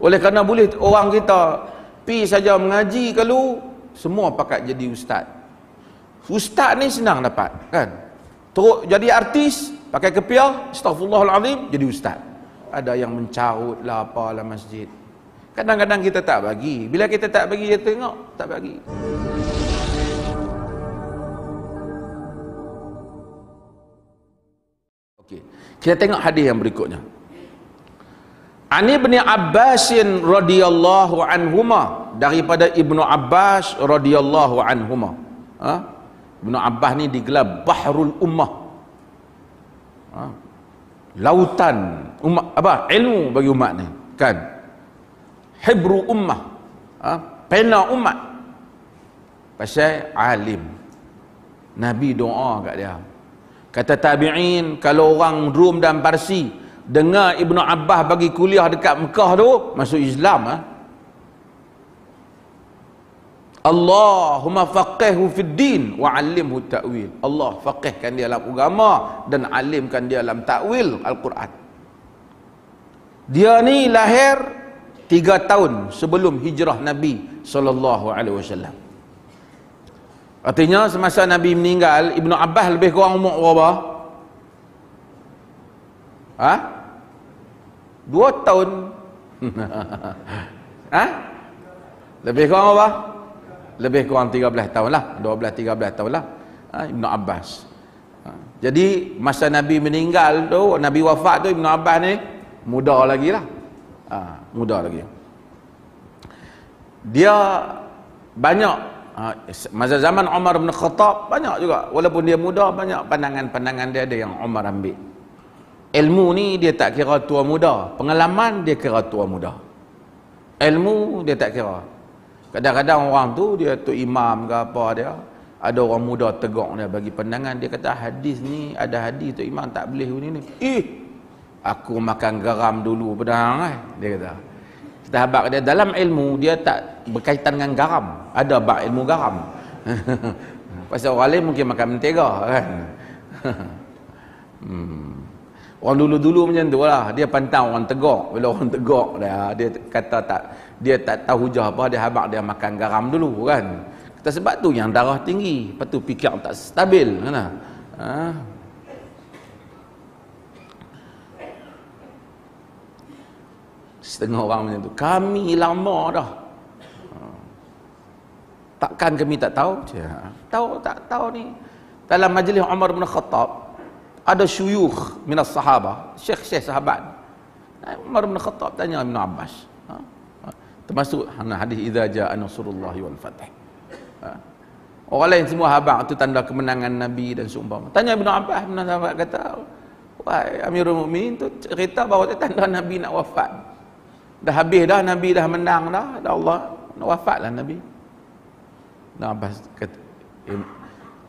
Oleh kerana boleh orang kita pi saja mengaji, kalau semua pakat jadi ustaz. Ustaz ni senang dapat, kan? Teruk jadi artis, pakai kepiah, astaghfirullahalazim, jadi ustaz. Ada yang mencarut lah apalah masjid. Kadang-kadang kita tak bagi. Bila kita tak bagi, dia tengok, tak bagi. Okey, kita tengok hadis yang berikutnya. Ani Ibn Abbas radhiyallahu anhuma, daripada Ibnu Abbas radhiyallahu anhuma. Ibnu Abbas ni digelar Bahrul Ummah. Lautan umat, apa? Ilmu bagi umat ni, kan? Hibru ummah. Pena umat. Pasal alim. Nabi doa kat dia. Kata tabi'in, kalau orang Rum dan Parsi dengar Ibnu Abbas bagi kuliah dekat Mekah tu, masuk Islam. Allahumma faqihhu fid din wa 'allimhu ta'wil. Allah faqihkan dia dalam agama dan alimkan dia dalam takwil Al-Quran. Dia ni lahir 3 tahun sebelum hijrah Nabi sallallahu alaihi wasallam. Artinya semasa Nabi meninggal, Ibnu Abbas lebih kurang umur berapa? 2 tahun. Lebih kurang apa? Lebih kurang 13 tahun lah, 12-13 tahun lah, Ibnu Abbas. Jadi masa Nabi meninggal tu, Nabi wafat tu, Ibnu Abbas ni muda lagi lah. Muda lagi. Dia banyak, masa zaman Umar bin Khattab banyak juga, walaupun dia muda, banyak pandangan-pandangan dia ada yang Umar ambil. Ilmu ni dia tak kira tua muda, pengalaman dia kira tua muda. Ilmu dia tak kira. Kadang-kadang orang tu dia tu imam ke apa dia, ada orang muda tegur dia bagi pandangan, dia kata hadis ni, ada hadis tu imam tak boleh ni. Aku makan garam dulu pedang, dia kata. Kita habaq dia dalam ilmu, dia tak berkaitan dengan garam. Ada bab ilmu garam. Pasal orang lain mungkin makan mentega, kan. Orang dulu-dulu macam tu lah, dia pantang orang tegur. Bila orang tegur dia kata dia tak tahu hujah apa, dia habaq dia makan garam dulu, kan. Kata sebab tu yang darah tinggi, lepas tu fikir tak stabil, kan. Setengah orang macam tu. Kami lama dah, takkan kami tak tahu? Tahu tak tahu ni. Dalam majlis Umar bin Khattab ada syuyukh minas sahabah, syekh-syekh sahabat. Umar bin Khattab tanya Ibnu Abbas, termasuk hadis idza jaa nasrullahi wal fath. Orang lain semua habaq tu tanda kemenangan Nabi dan seumpama. Tanya Ibnu Abbas, Ibnu Abbas kata, wahai Amirul Mukminin, tu cerita bahawa tu tanda Nabi nak wafat. Dah habis dah, Nabi dah menang dah, Allah nak wafatlah Nabi. Ibnu Abbas kata,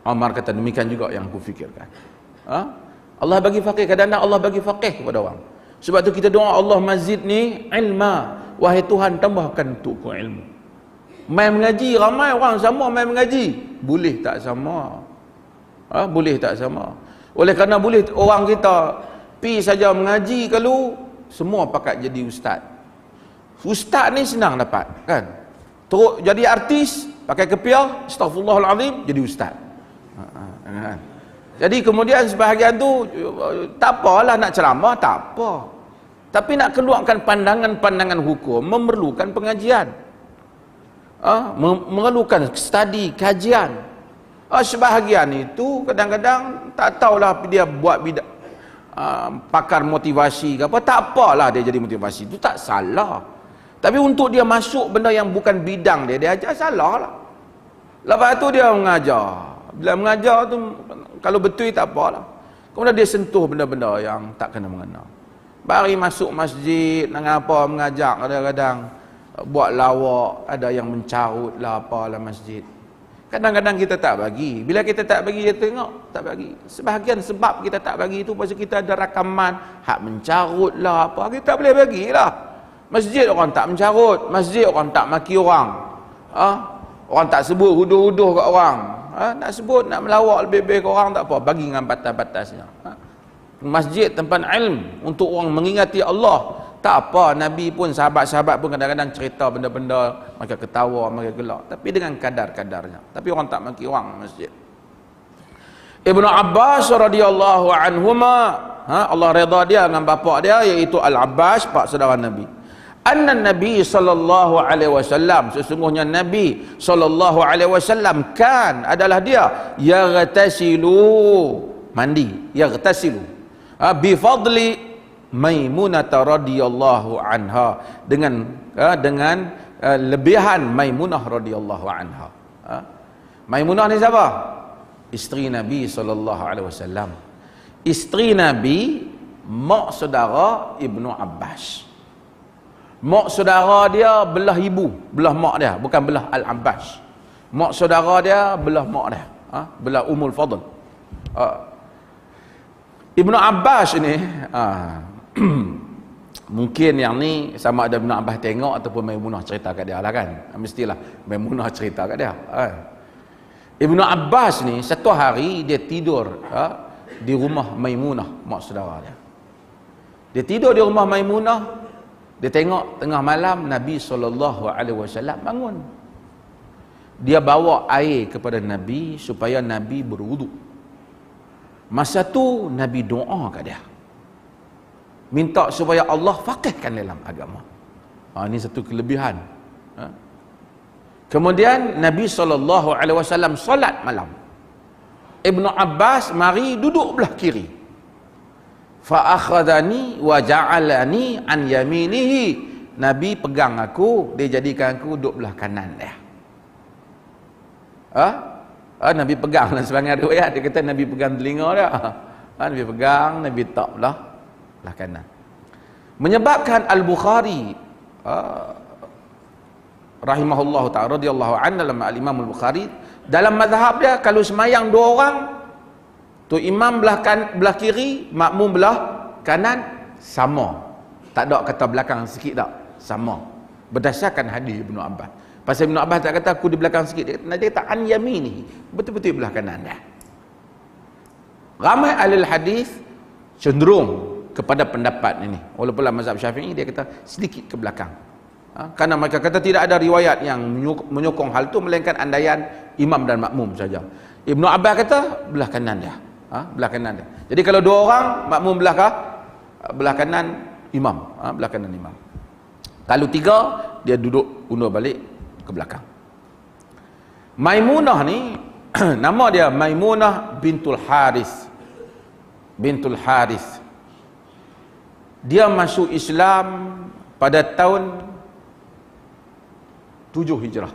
Umar kata, demikian juga yang aku fikirkan. Allah bagi faqih, kadang-kadang Allah bagi faqih kepada orang. Sebab tu kita doa, Allah mazidni ilma, wahai Tuhan tambahkan untukku ilmu. Mai mengaji, ramai orang sama mai mengaji, boleh tak sama? Boleh tak sama? Oleh kerana boleh orang kita pi saja mengaji, kalau semua pakat jadi ustaz. Ustaz ni senang dapat, kan? Teruk jadi artis, pakai kepiah, astaghfirullahalazim, jadi ustaz. Jadi kemudian sebahagian tu tak apalah nak ceramah, tak apa. Tapi nak keluarkan pandangan-pandangan hukum memerlukan pengajian. Memerlukan studi, kajian. Sebahagian itu kadang-kadang tak tahulah dia buat bidak, pakar motivasi ke apa, tak apalah dia jadi motivasi, itu tak salah. Tapi untuk dia masuk benda yang bukan bidang dia ajar, salah lah. Lepas tu dia mengajar. Bila mengajar tu, kalau betul tak apalah. Kemudian dia sentuh benda-benda yang tak kena-mengena. Bari masuk masjid, nak apa mengajak, kadang-kadang buat lawak, ada yang mencarut lah apalah masjid. Kadang-kadang kita tak bagi. Bila kita tak bagi, dia tengok, tak bagi. Sebahagian sebab kita tak bagi itu pasal kita ada rakaman hak mencarut lah apa, kita tak boleh bagilah. Masjid orang tak mencarut, masjid orang tak maki orang. Orang tak sebut huduh-huduh kat orang. Nak sebut, nak melawak lebih-lebih ke orang, tak apa, bagi dengan batas-batasnya. Masjid tempat ilmu untuk orang mengingati Allah, Tak apa, Nabi pun, sahabat-sahabat pun kadang-kadang cerita benda-benda, mereka ketawa, mereka gelak. Tapi dengan kadar-kadarnya. Tapi orang tak maki orang masjid. Ibnu Abbas radhiyallahu anhuma, Allah redha dia dengan bapa dia, iaitu Al-Abbas, pak saudara Nabi. Anna Nabi sallallahu alaihi wasallam, sesungguhnya Nabi sallallahu alaihi wasallam kan adalah dia yaghtasilu, mandi, yaghtasilu bi fadli Maimunah radhiyallahu anha, dengan lebihan Maimunah radhiyallahu anha. Maimunah ni siapa? Isteri Nabi sallallahu alaihi wasallam. Isteri Nabi, mak saudara Ibnu Abbas. Mak saudara dia belah ibu, belah mak dia, bukan belah Al-Abbas. Mak saudara dia belah mak dia, belah Ummul Fadl. Ibnu Abbas ni mungkin yang ni sama ada Ibnu Abbas tengok ataupun Maimunah cerita kat dia lah kan. Mestilah Maimunah cerita kat dia. Ibnu Abbas ni satu hari dia tidur di rumah Maimunah, mak saudara dia. Dia tidur di rumah Maimunah, dia tengok tengah malam Nabi SAW bangun. Dia bawa air kepada Nabi supaya Nabi berwuduk. Masa tu Nabi doa kat dia, minta supaya Allah faqihkan dalam agama. Ini satu kelebihan. Kemudian Nabi SAW solat malam. Ibnu Abbas mari duduk belah kiri. Fa akhadhani wa ja'alani an yaminihi. Nabi pegang aku, dia jadikan aku duduk belah kanan dia. Nabi pegang, dalam sebagian riwayat dia kata Nabi pegang telinga dia. Nabi pegang, Nabi tak belah kanan. Menyebabkan Al-Bukhari rahimahullah ta'ala radhiyallahu anhu, dalam Al-Imam Al-Bukhari, dalam mazhab dia kalau semayang dua orang tu, imam belah kiri, makmum belah kanan, sama. Tak ada kata belakang sikit tak, sama. Berdasarkan hadis Ibnu Abbas. Pasal Ibnu Abbas tak kata aku di belakang sikit, dia kata an yamini, betul-betul belah kanan dia. Ramai ahli hadis cenderung kepada pendapat ini, walaupun dalam mazhab Syafi'i dia kata sedikit ke belakang. Karena mereka kata tidak ada riwayat yang menyokong hal itu, melainkan andaian imam dan makmum saja. Ibnu Abbas kata belah kanan dia, belah kanan dia. Jadi kalau dua orang, makmum belah kanan imam, belah kanan imam. Kalau tiga, dia duduk undur balik ke belakang. Maimunah ni nama dia Maimunah bintul Haris. Dia masuk Islam pada tahun 7 Hijrah.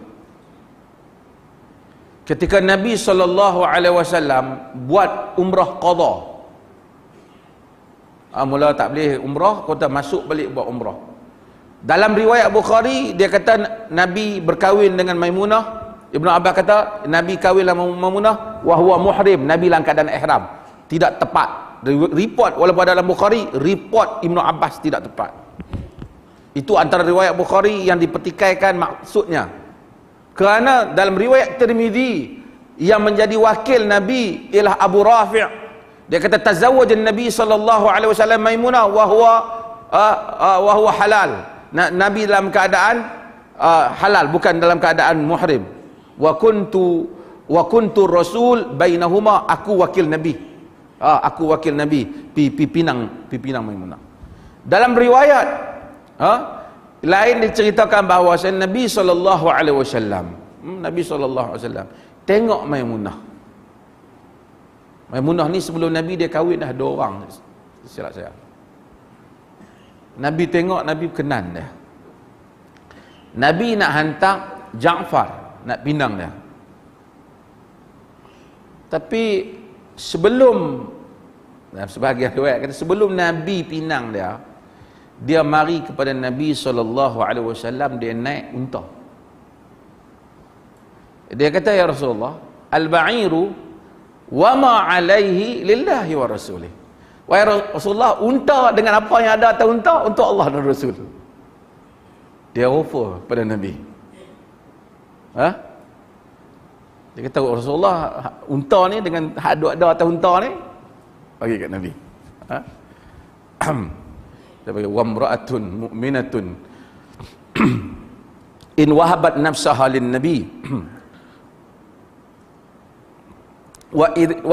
Ketika Nabi SAW buat umrah qadha. Mula tak boleh umrah, kata masuk balik buat umrah. Dalam riwayat Bukhari dia kata Nabi berkahwin dengan Maimunah. Ibnu Abbas kata Nabi kahwin dengan Maimunah wa huwa muhrim, Nabi dalam keadaan ihram. Tidak tepat. Report walaupun dalam Bukhari, report Ibnu Abbas tidak tepat. Itu antara riwayat Bukhari yang dipertikaikan maksudnya. Kerana dalam riwayat Tirmizi yang menjadi wakil Nabi ialah Abu Rafi'. Dia kata tazawwaj Nabi SAW Maimunah wa huwa halal. Nabi dalam keadaan halal, bukan dalam keadaan muhrim. Wa kuntu rasul bainahuma, aku wakil Nabi. Aku wakil Nabi pinang Maimunah. Dalam riwayat lain diceritakan bahawa Nabi SAW tengok Maimunah. Maimunah ni sebelum Nabi dia kahwin dah 2 orang, silap saya. Nabi tengok, Nabi kenan dia. Nabi nak hantar Ja'far, nak pinang dia. Tapi sebelum, sebahagian riwayat kata sebelum Nabi pinang dia mari kepada Nabi SAW, dia naik unta. Dia kata, ya Rasulullah, al-ba'iru wa ma alaihi lillahi wa rasulih. Wahai Rasulullah, unta dengan apa yang ada atas unta untuk Allah dan Rasul. Dia offer pada Nabi. Dia kata, Rasulullah, unta ni dengan ada atas unta ni bagi kat Nabi. Tapi wamra'atun mu'minatun in wahabat nafsaha lin nabi wa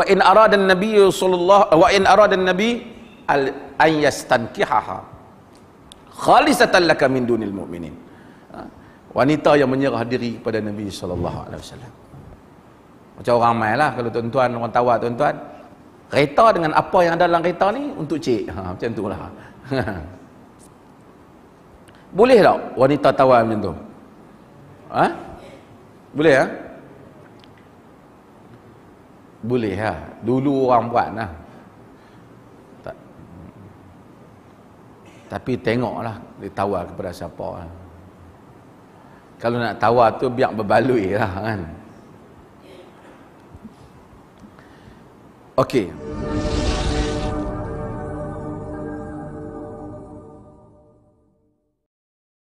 in arada an-nabi sallallahu wa in arada an-nabi an yastankihaha khalisatan laka min dunil mu'minin. Wanita yang menyerah diri kepada Nabi sallallahu alaihi wasallam. Macam orang ramai lah, kalau tuan-tuan, orang tawar tuan-tuan, kereta dengan apa yang ada dalam kereta ni untuk cik. Macam tu lah. Boleh tak wanita tawar macam tu? Boleh ya? Boleh lah. Dulu orang buat lah. Tapi tengoklah dia tawar kepada siapa lah. Kalau nak tawar tu biar berbaloi lah kan. Okey.